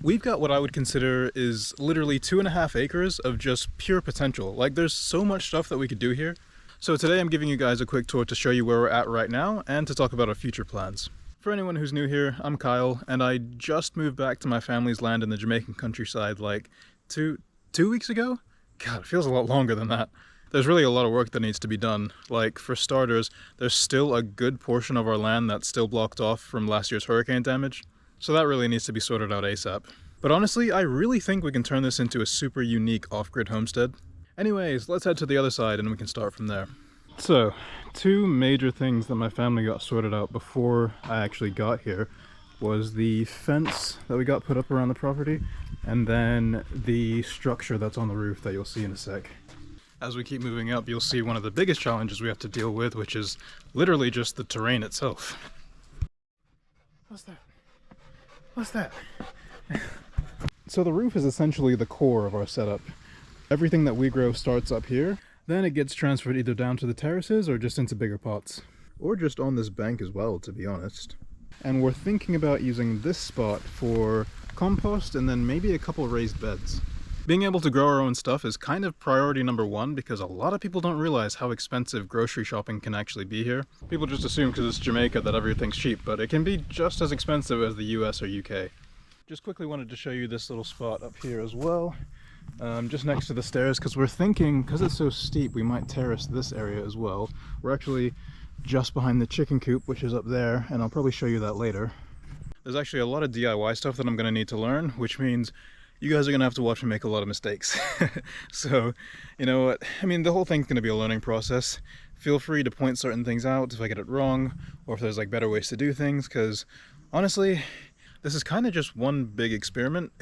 We've got what I would consider is literally 2.5 acres of just pure potential. Like, there's so much stuff that we could do here. So today I'm giving you guys a quick tour to show you where we're at right now and to talk about our future plans. For anyone who's new here, I'm Kyle, and I just moved back to my family's land in the Jamaican countryside like two weeks ago? God, it feels a lot longer than that. There's really a lot of work that needs to be done. Like, for starters, there's still a good portion of our land that's still blocked off from last year's hurricane damage. So that really needs to be sorted out ASAP. But honestly, I really think we can turn this into a super unique off-grid homestead. Anyways, let's head to the other side and we can start from there. So, two major things that my family got sorted out before I actually got here was the fence that we got put up around the property, and then the structure that's on the roof that you'll see in a sec. As we keep moving up, you'll see one of the biggest challenges we have to deal with, which is literally just the terrain itself. What's that? What's that? So the roof is essentially the core of our setup. Everything that we grow starts up here, then it gets transferred either down to the terraces or just into bigger pots. Or just on this bank as well, to be honest. And we're thinking about using this spot for compost and then maybe a couple raised beds. Being able to grow our own stuff is kind of priority number one because a lot of people don't realize how expensive grocery shopping can actually be here. People just assume because it's Jamaica that everything's cheap, but it can be just as expensive as the US or UK. Just quickly wanted to show you this little spot up here as well, just next to the stairs, because we're thinking, because it's so steep, we might terrace this area as well. We're actually just behind the chicken coop, which is up there, and I'll probably show you that later. There's actually a lot of DIY stuff that I'm going to need to learn, which means you guys are going to have to watch me make a lot of mistakes. So, you know what, I mean, the whole thing's going to be a learning process. Feel free to point certain things out if I get it wrong, or if there's like better ways to do things, because honestly, this is kind of just one big experiment.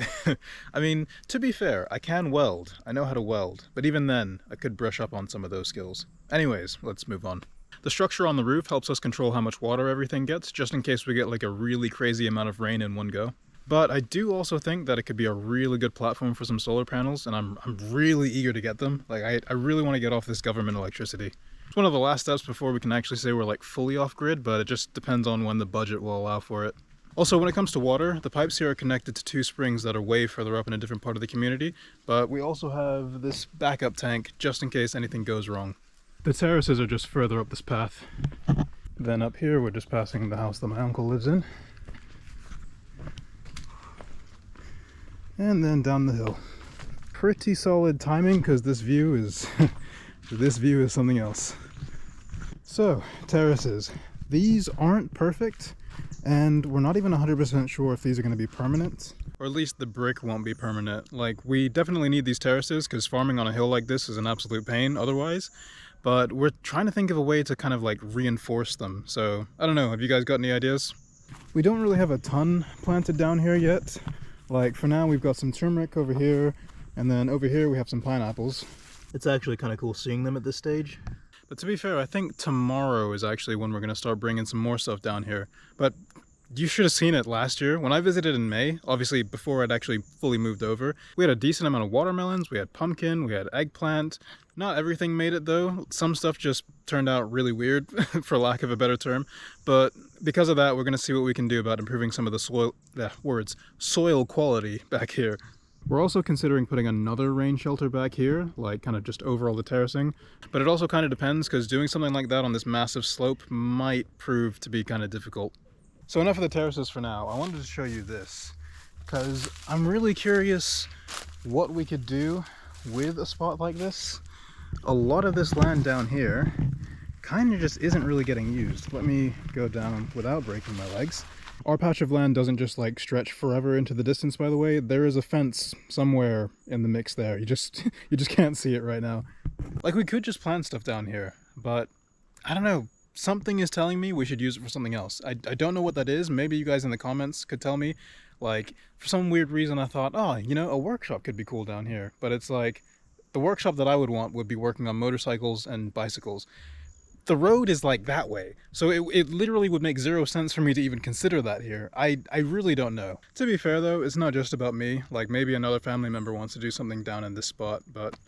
I mean, to be fair, I can weld. I know how to weld, but even then, I could brush up on some of those skills. Anyways, let's move on. The structure on the roof helps us control how much water everything gets, just in case we get like a really crazy amount of rain in one go. But I do also think that it could be a really good platform for some solar panels, and I'm really eager to get them. Like, I really want to get off this government electricity. It's one of the last steps before we can actually say we're like fully off-grid, but it just depends on when the budget will allow for it. Also, when it comes to water, the pipes here are connected to 2 springs that are way further up in a different part of the community, but we also have this backup tank just in case anything goes wrong. The terraces are just further up this path. Then up here, we're just passing the house that my uncle lives in. And then down the hill. Pretty solid timing because this view is something else. So, terraces. These aren't perfect, and we're not even 100% sure if these are going to be permanent. Or at least the brick won't be permanent. Like, we definitely need these terraces because farming on a hill like this is an absolute pain otherwise. But we're trying to think of a way to kind of like reinforce them. So, I don't know, have you guys got any ideas? We don't really have a ton planted down here yet. Like, for now we've got some turmeric over here, and then over here we have some pineapples. It's actually kind of cool seeing them at this stage. But to be fair, I think tomorrow is actually when we're going to start bringing some more stuff down here. But you should have seen it last year. When I visited in May, obviously before I'd actually fully moved over, we had a decent amount of watermelons, we had pumpkin, we had eggplant. Not everything made it though. Some stuff just turned out really weird, for lack of a better term. But because of that, we're going to see what we can do about improving some of the soil quality back here. We're also considering putting another rain shelter back here, like kind of just over all the terracing. But it also kind of depends, because doing something like that on this massive slope might prove to be kind of difficult. So enough of the terraces for now. I wanted to show you this, because I'm really curious what we could do with a spot like this. A lot of this land down here kind of just isn't really getting used. Let me go down without breaking my legs. Our patch of land doesn't just like stretch forever into the distance, by the way. There is a fence somewhere in the mix there. You just can't see it right now. Like, we could just plant stuff down here, but I don't know. Something is telling me we should use it for something else. I don't know what that is. Maybe you guys in the comments could tell me. Like, for some weird reason I thought, oh, you know, a workshop could be cool down here. But it's like, the workshop that I would want would be working on motorcycles and bicycles. The road is like that way, so it literally would make zero sense for me to even consider that here. I really don't know. To be fair though, it's not just about me. Like, maybe another family member wants to do something down in this spot, but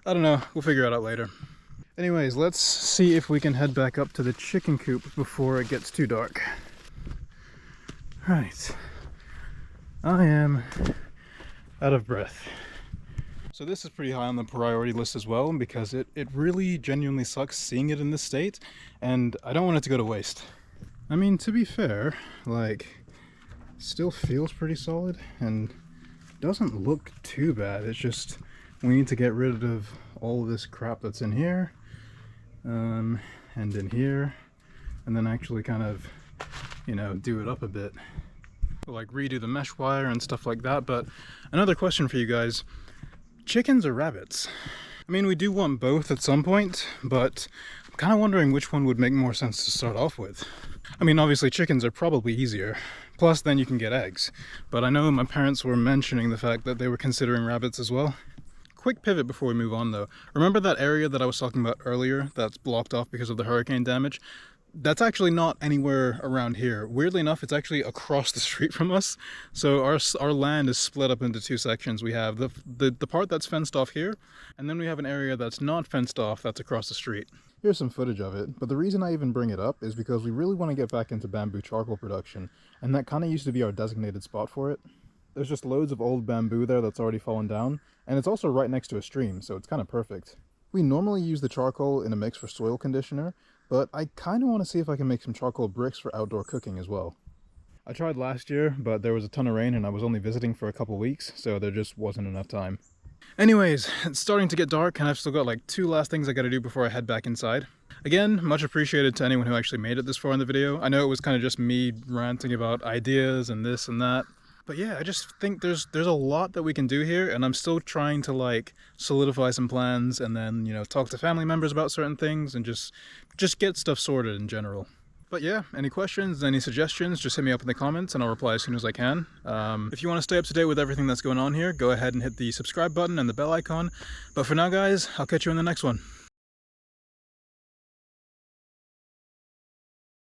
I don't know. We'll figure it out later. Anyways, let's see if we can head back up to the chicken coop before it gets too dark. Right. I am out of breath. So this is pretty high on the priority list as well, because it really genuinely sucks seeing it in this state, and I don't want it to go to waste. I mean, to be fair, like, still feels pretty solid and doesn't look too bad. It's just we need to get rid of all this crap that's in here and in here, and then actually kind of, you know, do it up a bit, like redo the mesh wire and stuff like that. But another question for you guys: chickens or rabbits? I mean, we do want both at some point, but I'm kind of wondering which one would make more sense to start off with. I mean, obviously chickens are probably easier, plus then you can get eggs, but I know my parents were mentioning the fact that they were considering rabbits as well. Quick pivot before we move on though. Remember that area that I was talking about earlier that's blocked off because of the hurricane damage? That's actually not anywhere around here. Weirdly enough, it's actually across the street from us. So our land is split up into two sections. We have the part that's fenced off here, and then we have an area that's not fenced off that's across the street. Here's some footage of it, but the reason I even bring it up is because we really want to get back into bamboo charcoal production, and that kind of used to be our designated spot for it. There's just loads of old bamboo there that's already fallen down, and it's also right next to a stream, so it's kind of perfect. We normally use the charcoal in a mix for soil conditioner, but I kind of want to see if I can make some charcoal bricks for outdoor cooking as well. I tried last year, but there was a ton of rain and I was only visiting for a couple weeks, so there just wasn't enough time. Anyways, it's starting to get dark and I've still got like 2 last things I gotta do before I head back inside. Again, much appreciated to anyone who actually made it this far in the video. I know it was kind of just me ranting about ideas and this and that. But yeah, I just think there's a lot that we can do here, and I'm still trying to like solidify some plans and then, you know, talk to family members about certain things and just get stuff sorted in general. But yeah, any questions, any suggestions, just hit me up in the comments and I'll reply as soon as I can. If you want to stay up to date with everything that's going on here, go ahead and hit the subscribe button and the bell icon. But for now guys, I'll catch you in the next one.